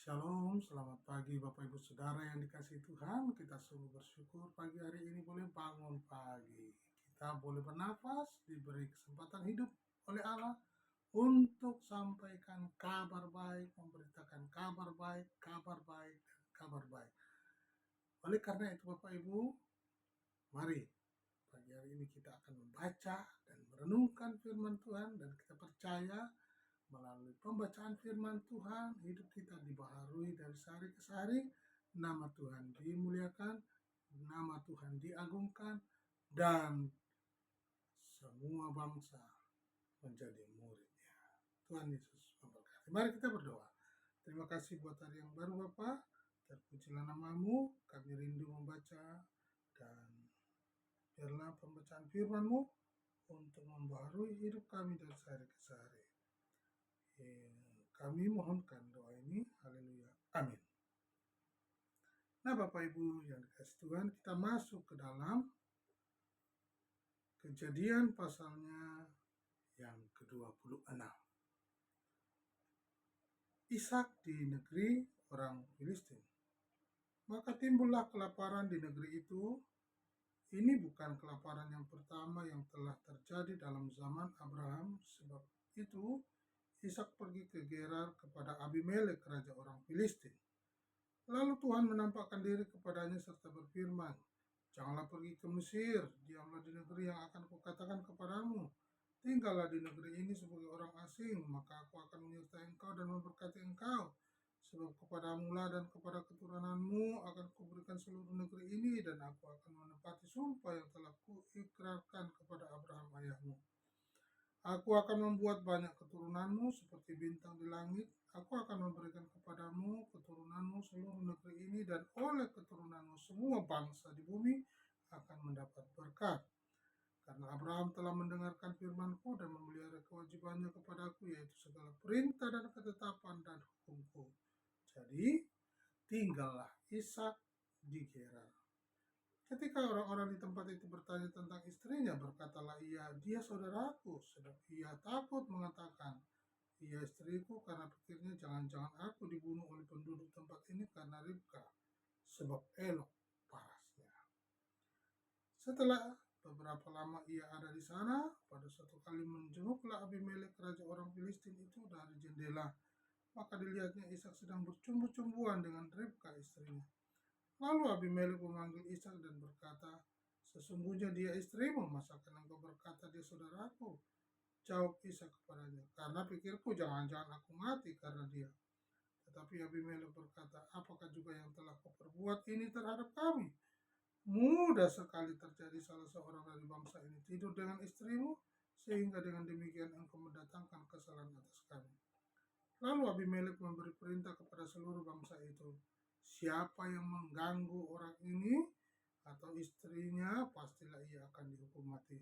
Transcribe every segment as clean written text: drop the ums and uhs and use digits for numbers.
Shalom, selamat pagi Bapak Ibu Saudara yang dikasihi Tuhan. Kita sungguh bersyukur pagi hari ini boleh bangun pagi. Kita boleh bernafas, diberi kesempatan hidup oleh Allah untuk sampaikan kabar baik, memberitakan kabar baik, dan kabar baik. Oleh karena itu Bapak Ibu, mari pagi hari ini kita akan membaca dan merenungkan firman Tuhan, dan kita percaya melalui pembacaan firman Tuhan, hidup kita dibaharui dari sehari ke sehari, nama Tuhan dimuliakan, nama Tuhan diagungkan, dan semua bangsa menjadi muridnya. Tuhan Yesus memberkati. Mari kita berdoa. Terima kasih buat hari yang baru Bapa, terpujilah namamu, kami rindu membaca, dan biarlah pembacaan firman-Mu untuk membaharui hidup kami dari sehari ke sehari. Kami mohonkan doa ini, haleluya, amin. Nah Bapak Ibu yang dikasih Tuhan, kita masuk ke dalam Kejadian pasalnya yang ke-26. Ishak di negeri orang Filistin. Maka timbullah kelaparan di negeri itu. Ini bukan kelaparan yang pertama yang telah terjadi dalam zaman Abraham, sebab itu Ishak pergi ke Gerar kepada Abimelek, raja orang Filistin. Lalu Tuhan menampakkan diri kepadanya serta berfirman, "Janganlah pergi ke Mesir, diamlah di negeri yang akan kukatakan kepadamu. Tinggallah di negeri ini sebagai orang asing, maka aku akan menyertai engkau dan memberkati engkau. Sebab kepadamu lah dan kepada keturunanmu akan kuberikan seluruh negeri ini, dan aku akan menepati sumpah yang telah kuikrarkan kepada Abraham ayahmu. Aku akan membuat banyak keturunanmu seperti bintang di langit. Aku akan memberikan kepadamu keturunanmu seluruh negeri ini, dan oleh keturunanmu semua bangsa di bumi akan mendapat berkat. Karena Abraham telah mendengarkan firman-Ku dan memelihara kewajibannya kepadaku, yaitu segala perintah dan ketetapan dan hukum-Ku. Jadi, tinggallah Ishak di Gerar." Ketika orang-orang di tempat itu bertanya tentang istrinya, berkatalah ia, "Dia saudaraku," sedang ia takut mengatakan, "Ia istriku," karena pikirnya jangan-jangan aku dibunuh oleh penduduk tempat ini karena Ribka, sebab elok parasnya. Setelah beberapa lama ia ada di sana, pada suatu kali menjenguklah Abimelek, raja orang Filistin itu, dari jendela. Maka dilihatnya Ishak sedang bercumbu-cumbuan dengan Ribka istrinya. Lalu Abimelek memanggil Ishak dan berkata, "Sesungguhnya dia istrimu, masakan engkau berkata dia saudaraku?" Jawab Ishak kepadanya, "Karena pikirku jangan-jangan aku mati karena dia." Tetapi Abimelek berkata, "Apakah juga yang telah kau perbuat ini terhadap kami? Mudah sekali terjadi salah seorang dari bangsa ini tidur dengan istrimu, sehingga dengan demikian engkau mendatangkan kesalahan atas kami." Lalu Abimelek memberi perintah kepada seluruh bangsa itu, "Siapa yang mengganggu orang ini atau istrinya, pastilah ia akan dihukum mati."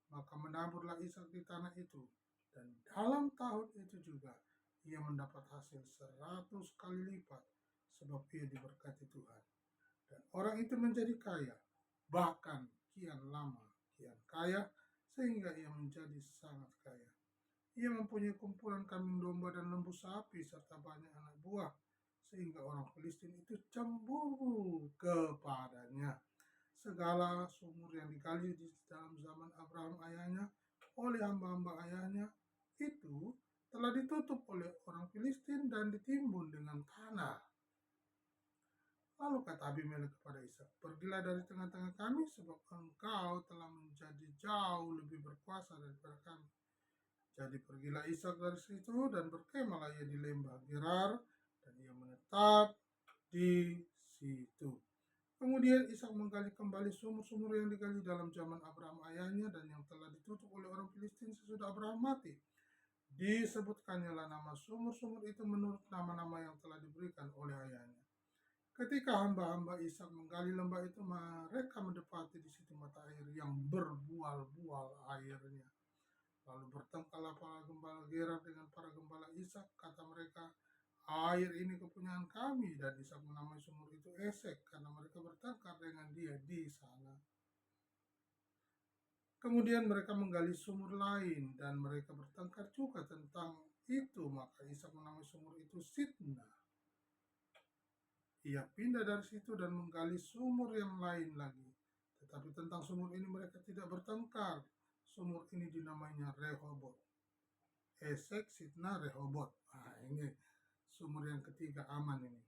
Maka menaburlah Ishak di tanah itu, dan dalam tahun itu juga ia mendapat hasil 100 kali lipat, sebab ia diberkati Tuhan. Dan orang itu menjadi kaya, bahkan kian lama kian kaya, sehingga ia menjadi sangat kaya. Ia mempunyai kumpulan kambing domba dan lembu sapi serta banyak anak buah, sehingga orang Filistin itu cemburu kepadanya. Segala sumur yang digali di dalam zaman Abraham ayahnya oleh hamba-hamba ayahnya itu telah ditutup oleh orang Filistin dan ditimbun dengan tanah. Lalu kata Abimelek kepada Ishak, "Pergilah dari tengah-tengah kami, sebab engkau telah menjadi jauh lebih berkuasa daripada kami." Jadi pergilah Ishak dari situ dan berkemahlah ia di lembah Gerar, dan ia menetap di situ. Kemudian Ishak menggali kembali sumur-sumur yang digali dalam zaman Abraham ayahnya dan yang telah ditutup oleh orang Filistin sesudah Abraham mati. Disebutkannya nama sumur-sumur itu menurut nama-nama yang telah diberikan oleh ayahnya. Ketika hamba-hamba Ishak menggali lembah itu, mereka mendapati di situ mata air yang berbual-bual airnya. Lalu bertengkarlah para gembala Gerar dengan para gembala Ishak. Kata mereka, "Air ini kepunyaan kami." Dan Ishak menamai sumur itu Esek, karena mereka bertengkar dengan dia di sana. Kemudian mereka menggali sumur lain, dan mereka bertengkar juga tentang itu. Maka Ishak menamai sumur itu Sitna. ia pindah dari situ dan menggali sumur yang lain lagi. Tetapi tentang sumur ini mereka tidak bertengkar. Sumur ini dinamainya Rehobot. Esek, Sitna, Rehobot. Ini sumur yang ketiga, aman ini.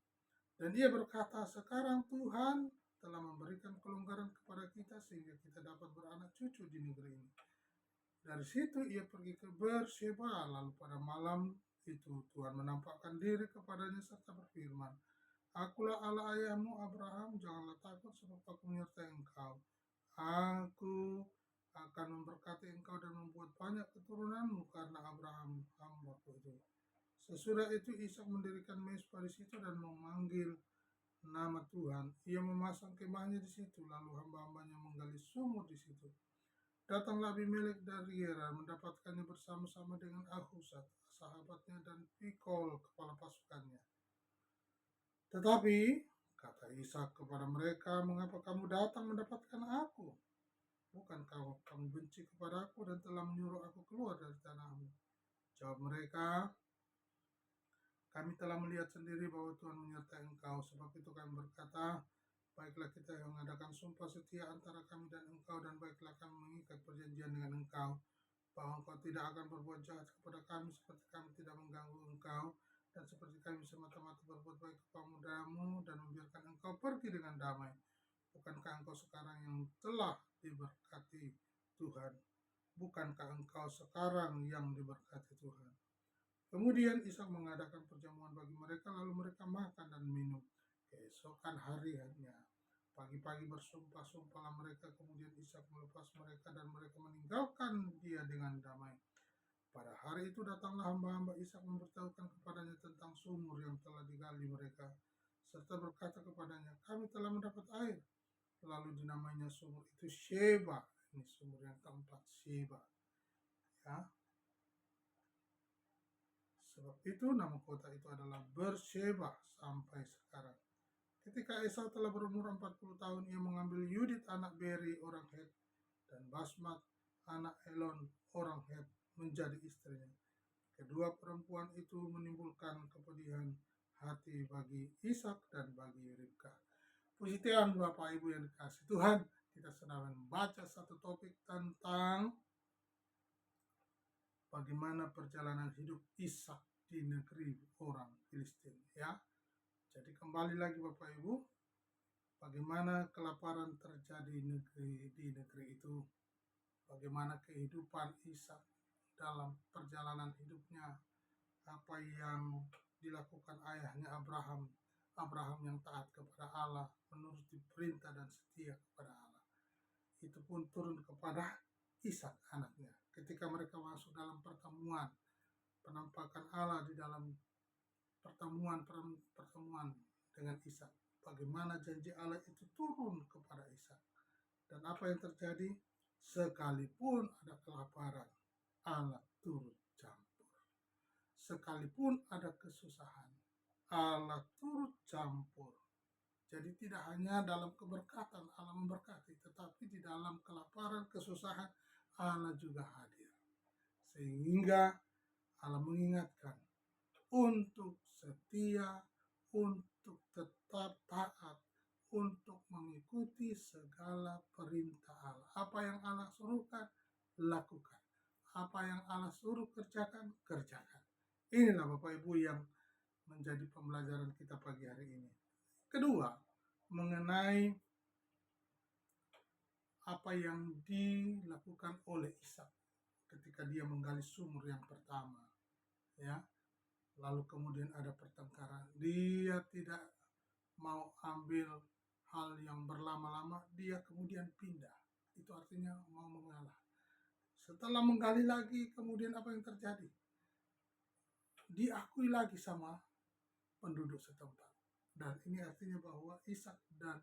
Dan ia berkata, sekarang Tuhan telah memberikan kelonggaran kepada kita sehingga kita dapat beranak cucu di negeri ini. Dari situ ia pergi ke Beersheba, lalu pada malam itu Tuhan menampakkan diri kepadanya serta berfirman, Akulah Allah ayahmu Abraham, janganlah takut sebab aku menyertai engkau. Aku akan memberkati engkau dan membuat banyak keturunanmu karena Abraham hamba-Ku itu. Sesudah itu Ishak mendirikan mezbah di situ dan memanggil nama Tuhan. Ia memasang kemahnya di situ, lalu hamba-hambanya menggali sumur di situ. Datanglah Abimelek dari Gerar mendapatkannya bersama-sama dengan Ahuzat, sahabatnya, dan Pikol, kepala pasukannya. Tetapi kata Ishak kepada mereka, mengapa kamu datang mendapatkan aku? Bukankah kamu benci kepada aku dan telah menyuruh aku keluar dari tanahmu? Jawab mereka, kami telah melihat sendiri bahwa Tuhan menyertai engkau, sebab itu kami berkata, baiklah kita mengadakan sumpah setia antara kami dan engkau, dan baiklah kami mengikat perjanjian dengan engkau, bahwa engkau tidak akan berbuat jahat kepada kami seperti kami tidak mengganggu engkau, dan seperti kami semata-mata berbuat baik kepada mudamu dan membiarkan engkau pergi dengan damai. Bukankah engkau sekarang yang telah diberkati Tuhan? Bukankah engkau sekarang yang diberkati Tuhan? Kemudian Ishak mengadakan perjamuan bagi mereka, lalu mereka makan dan minum. Keesokan harinya, pagi-pagi bersumpah-sumpahlah mereka, kemudian Ishak melepas mereka dan mereka meninggalkan dia dengan damai. Pada hari itu datanglah hamba-hamba Ishak memberitahukan kepadanya tentang sumur yang telah digali mereka, serta berkata kepadanya, kami telah mendapat air. Lalu dinamainya sumur itu Sheba. Ini sumur yang keempat, Sheba. Ya. Sebab itu nama kota itu adalah Beersheba sampai sekarang. Ketika Esau telah berumur 40 tahun, ia mengambil Yudit anak Beri orang Het dan Basmat anak Elon orang Het menjadi istrinya. Kedua perempuan itu menimbulkan kepedihan hati bagi Ishak dan bagi Ribka. Puji Tuhan Bapak Ibu yang dikasih Tuhan, kita sedang membaca satu topik tentang bagaimana perjalanan hidup Ishak di negeri orang Filistin, ya. Jadi kembali lagi Bapak Ibu, bagaimana kelaparan terjadi di negeri itu, bagaimana kehidupan Ishak dalam perjalanan hidupnya, apa yang dilakukan ayahnya Abraham, Abraham yang taat kepada Allah, menuruti perintah dan setia kepada Allah. Itu pun turun kepada Ishak anaknya. Ketika mereka masuk dalam pertemuan, penampakan Allah di dalam pertemuan dengan Ishak. Bagaimana janji Allah itu turun kepada Ishak. Dan apa yang terjadi? Sekalipun ada kelaparan, Allah turut campur. Sekalipun ada kesusahan, Allah turut campur. Jadi tidak hanya dalam keberkatan Allah memberkati, tetapi di dalam kelaparan, kesusahan, Allah juga hadir. Sehingga Allah mengingatkan untuk setia, untuk tetap taat, untuk mengikuti segala perintah Allah. Apa yang Allah suruhkan, lakukan. Apa yang Allah suruh kerjakan, kerjakan. Inilah Bapak Ibu yang menjadi pembelajaran kita pagi hari ini. Kedua, mengenai apa yang dilakukan oleh Ishak ketika dia menggali sumur yang pertama, ya. Lalu kemudian ada pertengkaran. Dia tidak mau ambil hal yang berlama-lama, dia kemudian pindah. Itu artinya mau mengalah. Setelah menggali lagi, kemudian apa yang terjadi? Diakui lagi sama penduduk setempat. Dan ini artinya bahwa Ishak dan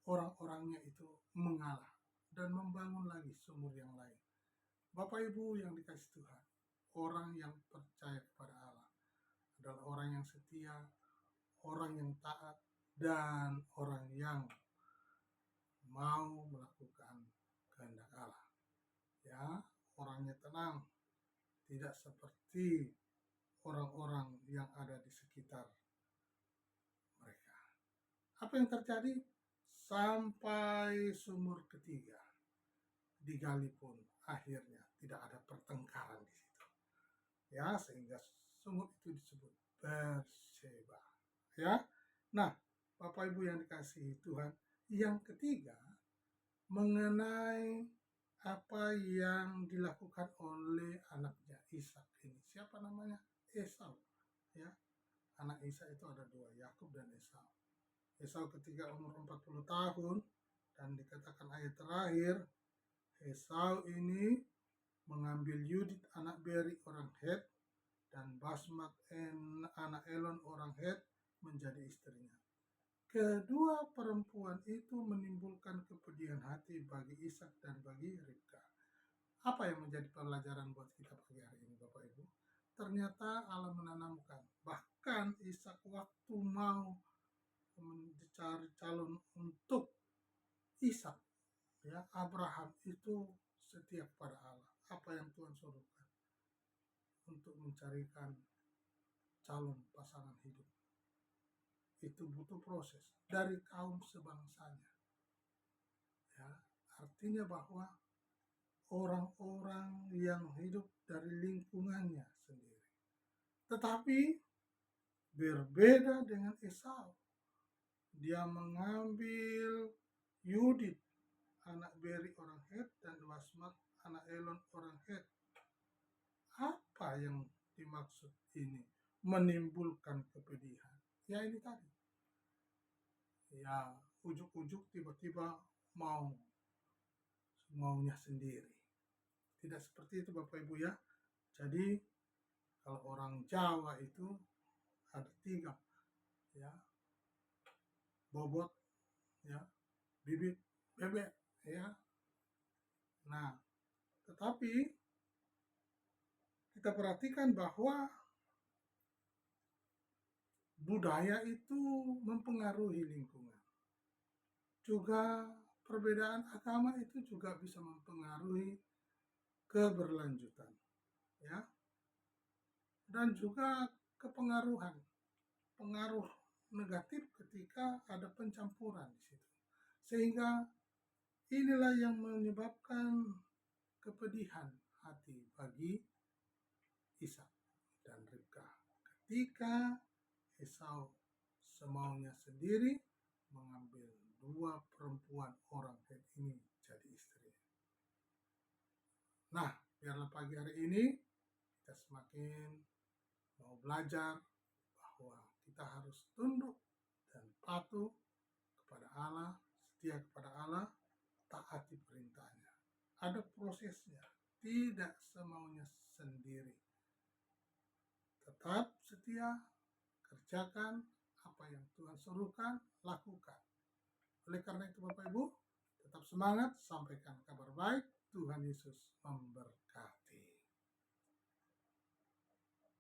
orang-orangnya itu mengalah dan membangun lagi sumur yang lain. Bapak Ibu yang dikasih Tuhan, orang yang percaya kepada Allah adalah orang yang setia, orang yang taat, dan orang yang mau melakukan kehendak Allah. Ya, orangnya tenang, tidak seperti orang-orang yang ada di sekitar mereka. Apa yang terjadi? Sampai sumur ketiga digali pun akhirnya tidak ada pertengkaran di situ. Ya, sehingga sumur itu disebut Berseba. Ya. Nah, Bapak Ibu yang dikasihi Tuhan, yang ketiga mengenai apa yang dilakukan oleh anaknya Ishak ini. Siapa namanya? Esau. Ya, anak Ishak itu ada dua, Yakub dan Esau. Esau ketika umur 40 tahun, dan dikatakan ayat terakhir, Esau ini mengambil Yudit anak Beri orang Het dan Basmat anak Elon orang Het menjadi istrinya. Kedua perempuan itu menimbulkan kepedihan hati bagi Ishak dan bagi Ribka. Apa yang menjadi pelajaran buat kita pagi hari ini, Bapak Ibu? Ternyata Allah menanamkan, bahkan Ishak waktu mau mencari calon untuk Ishak, ya, Abraham itu setia kepada Allah. Apa yang Tuhan suruhkan untuk mencarikan calon pasangan hidup, itu butuh proses dari kaum sebangsanya. Ya, artinya bahwa orang-orang yang hidup dari lingkungannya sendiri. Tetapi berbeda dengan Esau. Dia mengambil Yudit anak Beri orang Het dan Basmat anak Elon orang Het. Apa yang dimaksud ini? Menimbulkan kepedihan. Ya ini tadi. Ya ujuk-ujuk tiba-tiba maunya sendiri. Tidak seperti itu Bapak Ibu ya. Jadi kalau orang Jawa itu ada tiga, ya, bobot, ya, bibit, bebek, ya. Nah, tetapi kita perhatikan bahwa budaya itu mempengaruhi lingkungan. Juga perbedaan agama itu juga bisa mempengaruhi keberlanjutan, ya. Dan juga pengaruh negatif ketika ada pencampuran di situ. Sehingga inilah yang menyebabkan kepedihan hati bagi Ishak dan Ribka ketika Esau semaunya sendiri mengambil dua perempuan orang Het ini jadi istri. Nah, biarlah pagi hari ini kita semakin mau belajar bahwa kita harus tunduk dan patuh kepada Allah, setia kepada Allah, taati perintahnya. Ada prosesnya, tidak semaunya sendiri. Tetap setia, kerjakan apa yang Tuhan suruhkan, lakukan. Oleh karena itu Bapak Ibu, tetap semangat, sampaikan kabar baik, Tuhan Yesus memberkati.